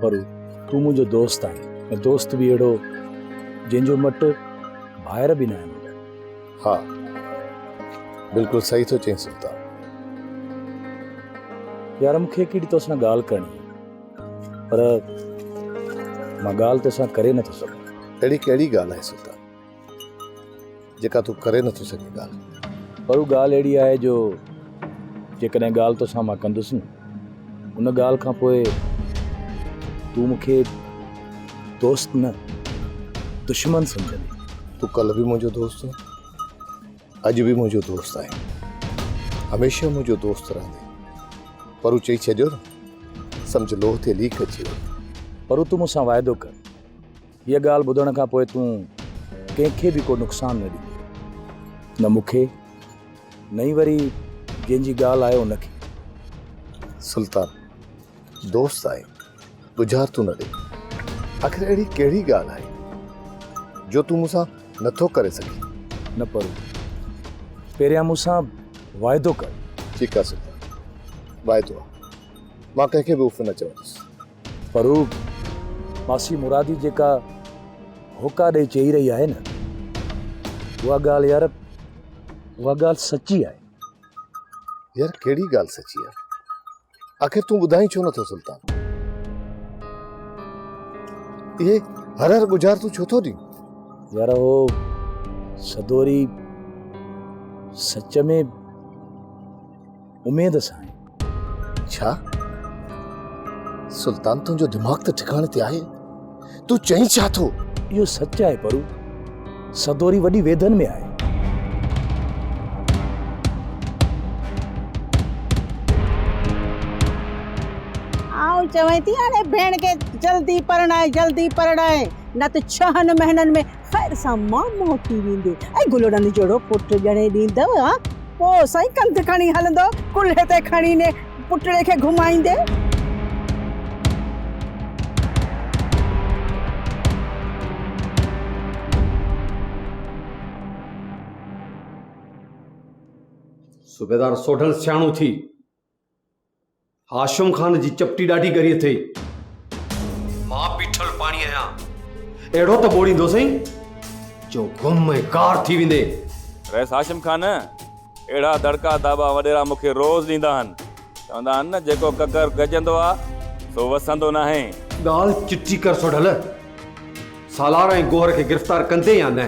पर तू मुझो दोस्त आई, दोस्त भी एड़ो जिंजो मट बाहर भी ना है। हाँ बिल्कुल सही तो चई सुल्तान। यार मूंखे हिकिड़ी तोसां ॻाल्हि करणी है, पर मां ॻाल्हि तोसां करे नथो सघां। अहिड़ी कहिड़ी ॻाल्हि आहे सुल्तान जेका तूं करे नथो सघे ॻाल्हि? पर उहा ॻाल्हि अहिड़ी आहे जो जेकॾहिं ॻाल्हि तोसां मां कंदुसि न, उन ॻाल्हि खां पोइ तूं मूंखे दोस्त न दुश्मन सम्झंदी। तूं कल्ह बि मुंहिंजो दोस्त हो, अॼु बि मुंहिंजो दोस्त आहे, हमेशह मुंहिंजो दोस्त रहंदे। पर चई छॾियो न, सम्झ लोह ते लीक अची वई। पर तूं मूंसां वाइदो कर, हीअ ॻाल्हि ॿुधण खां पोइ तूं कंहिंखे बि को नुक़सानु न ॾींदे, न मूंखे न ई वरी जंहिंजी ॻाल्हि आहे उनखे। सुल्तान दोस्त आहे, गुज़ार तूं न ॾे। आख़िर अहिड़ी कहिड़ी ॻाल्हि आहे जो तूं मूंसां नथो करे सघीं? न पर पहिरियां मूंसां वाइदो कर। ठीकु आहे सुल्तान, वाइदो आहे, मां कंहिंखे बि उफ़ न चवंदुसि। पर मासी मुरादी जेका होका ॾेई चई रही आहे न, उहा ॻाल्हि यार, उहा ॻाल्हि सची आहे। यार कहिड़ी ॻाल्हि सची आहे? आख़िर तूं ॿुधाई छो नथो सुल्तान? इहे हर गुज़ार तूं छो थो ॾीं? यार हो सदोरी सच में उमेद सां आहे। छा सुल्तान तुंहिंजो दिमाग़ त ठिकाणे ते आहे? तूं चई छा थो? इहो सच आहे परू, सदोरी वॾी वेदन में आहे। आऊं चवें थी हाणे भेण खे जल्दी परणाए, न त 6 महीननि में ख़ैर सां मां मोटी वेंदे ऐं गुलड़नि जहिड़ो पुटु ॼणे ॾींदव। पोइ साईं कंध खणी हलंदो, कुल्हे ते खणी ने पुटड़े खे घुमाईंदे। सूबेदार सोढल सियाणो थी, हाशिम खान जी चपटी ॾाढी ॻरी अथई। मां पीठल पाणी आहियां, अहिड़ो त ॿोड़ींदो साईं जो गुम में कार थी वेंदे। रैस हाशिम खान अहिड़ा दड़का दाबा वॾेरा मूंखे रोज़ ॾींदा आहिनि। चवंदा आहिनि न, जेको ककर गजंदो आहे सो वसंदो न आहे। ॻाल्हि चिटी कर सोढल, सालार ऐं गोहर खे गिरफ़्तार कंदे या न?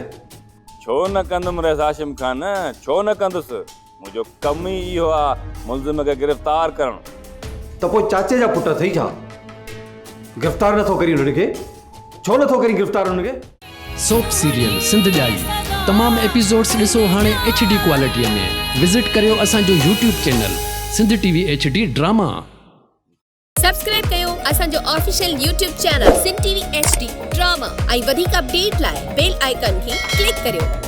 छो न कंदुमि रैस हाशिम खान, छो न कंदुसि? मुंहिंजो कमु ई इहो आहे मुलज़िम खे गिरफ़्तार करणु। त पोइ चाचे जा पुट अथई छा? गिरफ़्तार नथो करी हुननि खे? छो नथो करी गिरफ़्तार हुननि खे? सोप सीरियल सिंध जाई तमाम एपिसोड्स ॾिसो हाणे HD क्वालिटीअ में। विज़िट करियो असांजो YouTube channel Sindh TV HD drama. Subscribe कयो असांजो official YouTube channel Sindh TV HD drama ऐं वधीक अपडेट लाइ बेल आइकन खे क्लिक करियो।